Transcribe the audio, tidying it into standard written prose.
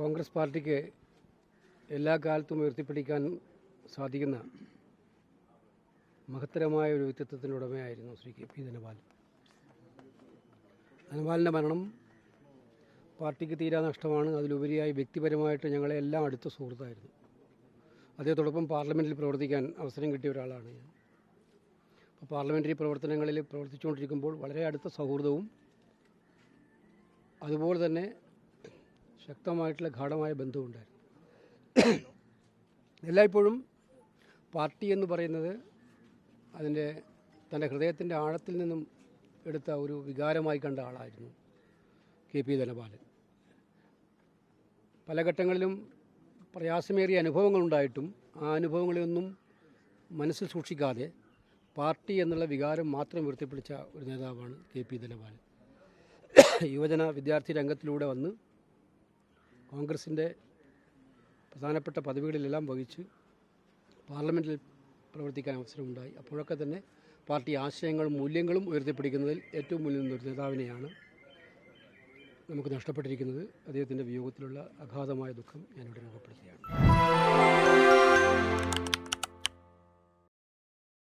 കോൺഗ്രസ് പാർട്ടിക്ക് എല്ലാ കാലത്തും ഉയർത്തിപ്പിടിക്കാൻ സാധിക്കുന്ന മഹത്തരമായ ഒരു വ്യക്തിത്വത്തിൻ്റെ ഉടമയായിരുന്നു ശ്രീ കെ പി ധനപാലൻ. ധനപാലൻ്റെ മരണം പാർട്ടിക്ക് തീരാ നഷ്ടമാണ്. അതിലുപരിയായി വ്യക്തിപരമായിട്ട് ഞങ്ങളെ എല്ലാം അടുത്ത സുഹൃത്തായിരുന്നു. അദ്ദേഹത്തോടൊപ്പം പാർലമെൻറ്റിൽ പ്രവർത്തിക്കാൻ അവസരം കിട്ടിയ ഒരാളാണ് ഞാൻ. അപ്പോൾ പാർലമെൻ്ററി പ്രവർത്തനങ്ങളിൽ പ്രവർത്തിച്ചുകൊണ്ടിരിക്കുമ്പോൾ വളരെ അടുത്ത സൗഹൃദവും അതുപോലെ തന്നെ ശക്തമായിട്ടുള്ള ഗാഢമായ ബന്ധവുമുണ്ടായിരുന്നു. എല്ലായ്പ്പോഴും പാർട്ടി എന്ന് പറയുന്നത് തൻ്റെ ഹൃദയത്തിൻ്റെ ആഴത്തിൽ നിന്നും എടുത്ത ഒരു വികാരമായി കണ്ട ആളായിരുന്നു കെ പി ധനപാലൻ. പല ഘട്ടങ്ങളിലും പ്രയാസമേറിയ അനുഭവങ്ങളുണ്ടായിട്ടും ആ അനുഭവങ്ങളെയൊന്നും മനസ്സിൽ സൂക്ഷിക്കാതെ പാർട്ടി എന്നുള്ള വികാരം മാത്രം ഉയർത്തിപ്പിടിച്ച ഒരു നേതാവാണ് കെ പി ധനപാലൻ. യുവജന വിദ്യാർത്ഥി രംഗത്തിലൂടെ വന്ന് കോൺഗ്രസിൻ്റെ പ്രധാനപ്പെട്ട പദവികളിലെല്ലാം വഹിച്ച് പാർലമെൻറ്റിൽ പ്രവർത്തിക്കാൻ അവസരമുണ്ടായി. അപ്പോഴൊക്കെ തന്നെ പാർട്ടി ആശയങ്ങളും മൂല്യങ്ങളും ഉയർത്തിപ്പിടിക്കുന്നതിൽ ഏറ്റവും മുന്നിൽ നിന്നൊരു നേതാവിനെയാണ് നമുക്ക് നഷ്ടപ്പെട്ടിരിക്കുന്നത്. അദ്ദേഹത്തിൻ്റെ വിയോഗത്തിലുള്ള അഗാധമായ ദുഃഖം ഞാനിവിടെ രേഖപ്പെടുത്തുകയാണ്.